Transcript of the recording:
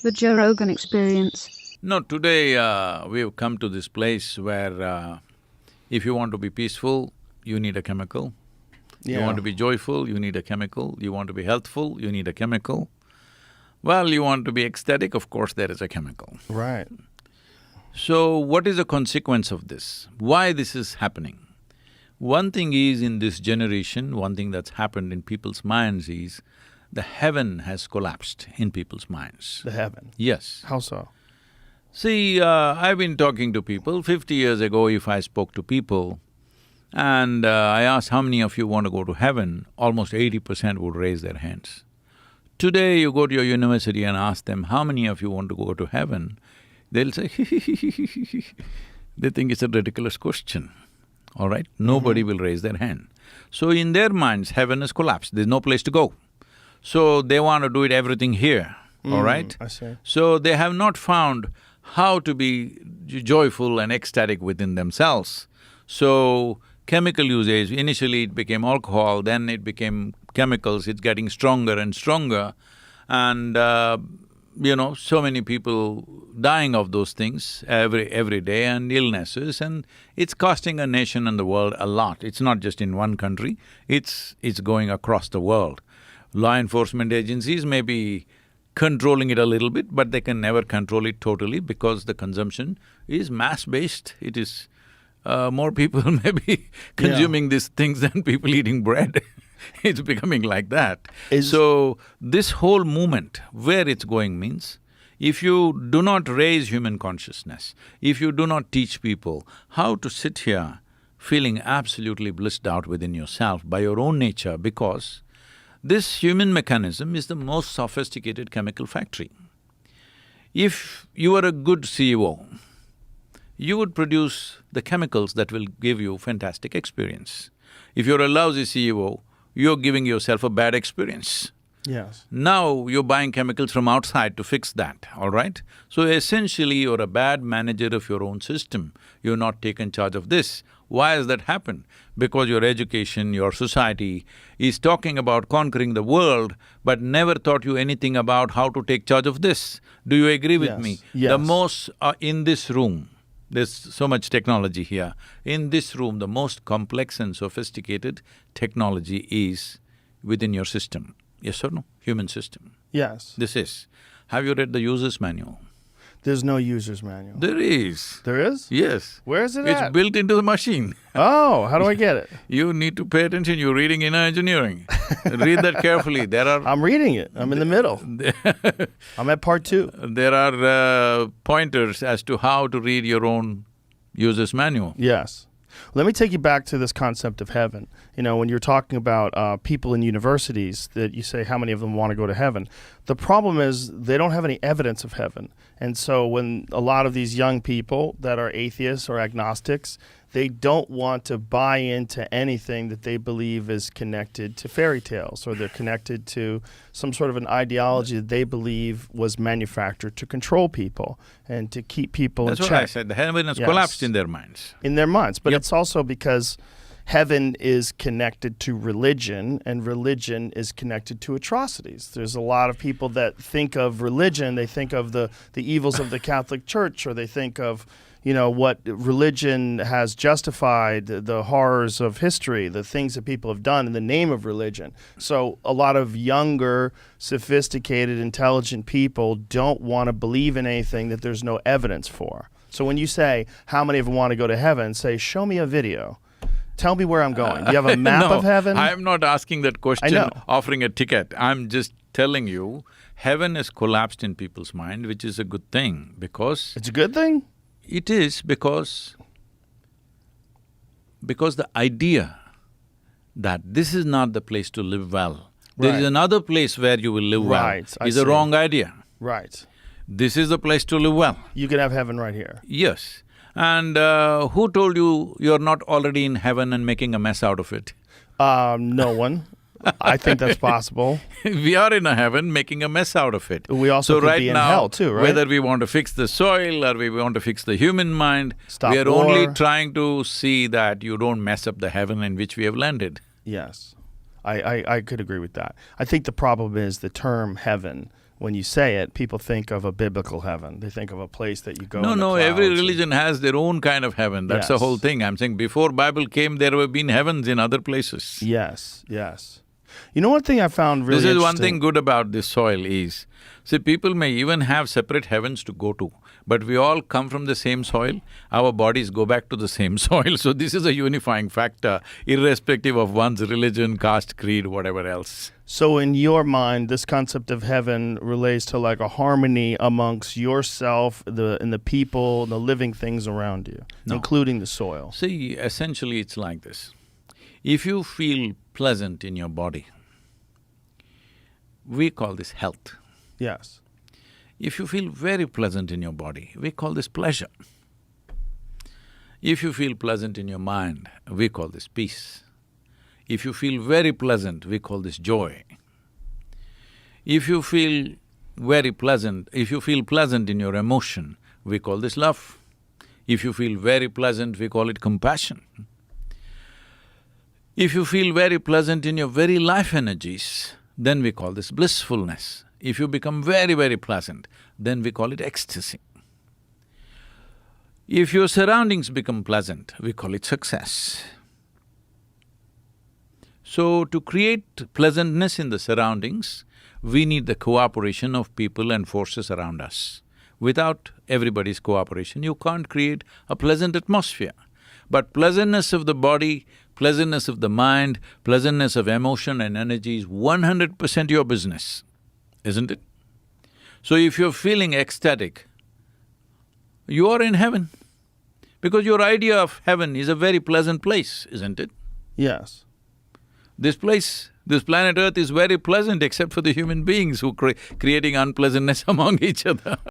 the Joe Rogan Experience. No, today we've come to this place where if you want to be peaceful, you need a chemical. You want to be joyful, you need a chemical. You want to be healthful, you need a chemical. Well, you want to be ecstatic, of course there is a chemical. Right. So, what is the consequence of this? Why this is happening? One thing is, in this generation, one thing that's happened in people's minds is the heaven has collapsed in people's minds. The heaven. Yes. How so? See, I've been talking to people. 50 years ago, if I spoke to people and I asked how many of you want to go to heaven, almost 80% would raise their hands. Today, you go to your university and ask them, how many of you want to go to heaven? They'll say, they think it's a ridiculous question, all right? Nobody will raise their hand. So in their minds, heaven has collapsed, there's no place to go. So they want to do it everything here, all right? I see. So they have not found how to be joyful and ecstatic within themselves. So chemical usage, initially it became alcohol, then it became chemicals, it's getting stronger and stronger. And so many people dying of those things every day, and illnesses, and it's costing a nation and the world a lot. It's not just in one country, it's going across the world. Law enforcement agencies may be controlling it a little bit, but they can never control it totally because the consumption is mass-based. It is… more people may be consuming these things than people eating bread. It's becoming like that. So, this whole movement, where it's going means, if you do not raise human consciousness, if you do not teach people how to sit here feeling absolutely blissed out within yourself by your own nature, because this human mechanism is the most sophisticated chemical factory. If you are a good CEO, you would produce the chemicals that will give you fantastic experience. If you're a lousy CEO, you're giving yourself a bad experience. Yes. Now you're buying chemicals from outside to fix that, all right? So essentially, you're a bad manager of your own system. You're not taken charge of this. Why has that happened? Because your education, your society is talking about conquering the world, but never taught you anything about how to take charge of this. Do you agree with me? Yes. The most… in this room, there's so much technology here. In this room, the most complex and sophisticated technology is within your system. Yes or no? Human system. Yes. This is. Have you read the user's manual? There's no user's manual. There is. There is? Yes. Where is it It's at? built into the machine. Oh, how do I get it? You need to pay attention, you're reading inner engineering. Read that carefully, there are… I'm reading it. I'm in the middle. I'm at part 2. There are pointers as to how to read your own user's manual. Yes. Let me take you back to this concept of heaven. You know, when you're talking about people in universities that you say how many of them want to go to heaven, the problem is they don't have any evidence of heaven. And so when a lot of these young people that are atheists or agnostics, they don't want to buy into anything that they believe is connected to fairy tales, or they're connected to some sort of an ideology that they believe was manufactured to control people and to keep people in check. That's what I said, the heaven has collapsed in their minds. In their minds, but it's also because heaven is connected to religion, and religion is connected to atrocities. There's a lot of people that think of religion, they think of the evils of the Catholic Church, or they think of, you know, what religion has justified, the horrors of history, the things that people have done in the name of religion. So a lot of younger, sophisticated, intelligent people don't want to believe in anything that there's no evidence for. So when you say, how many of them want to go to heaven, say, show me a video. Tell me where I'm going. Do you have a map of heaven? I'm not asking that question, I know. offering a ticket. I'm just telling you, heaven has collapsed in people's mind, which is a good thing, because… It's a good thing? It is because the idea that this is not the place to live well, there is another place where you will live well, is a wrong idea. Right. This is the place to live well. You can have heaven right here. Yes. And who told you you're not already in heaven and making a mess out of it? No one. I think that's possible. We are in a heaven making a mess out of it. We also could be in hell too, right? Whether we want to fix the soil or we want to fix the human mind, Stop we are war. only trying to see that you don't mess up the heaven in which we have landed. Yes. I could agree with that. I think the problem is the term heaven when you say it, people think of a biblical heaven. They think of a place that you go No, in the no, every clouds religion has their own kind of heaven, that's the Yes. whole thing. I'm saying before Bible came, there have been heavens in other places. Yes, yes. You know, one thing I found really This is one interesting- thing good about this soil is, see, people may even have separate heavens to go to, but we all come from the same soil, our bodies go back to the same soil, so this is a unifying factor, irrespective of one's religion, caste, creed, whatever else. So in your mind, this concept of heaven relates to like a harmony amongst yourself, and the people, the living things around you, No. including the soil. See, essentially it's like this. If you feel pleasant in your body, we call this health. Yes. If you feel very pleasant in your body, we call this pleasure. If you feel pleasant in your mind, we call this peace. If you feel very pleasant, we call this joy. If you feel very pleasant, if you feel pleasant in your emotion, we call this love. If you feel very pleasant, we call it compassion. If you feel very pleasant in your very life energies, then we call this blissfulness. If you become very, very pleasant, then we call it ecstasy. If your surroundings become pleasant, we call it success. So, to create pleasantness in the surroundings, we need the cooperation of people and forces around us. Without everybody's cooperation, you can't create a pleasant atmosphere. But pleasantness of the body, pleasantness of the mind, pleasantness of emotion and energy is 100% your business, isn't it? So if you're feeling ecstatic, you are in heaven. Because your idea of heaven is a very pleasant place, isn't it? Yes. This place, this planet Earth is very pleasant except for the human beings who creating unpleasantness among each other.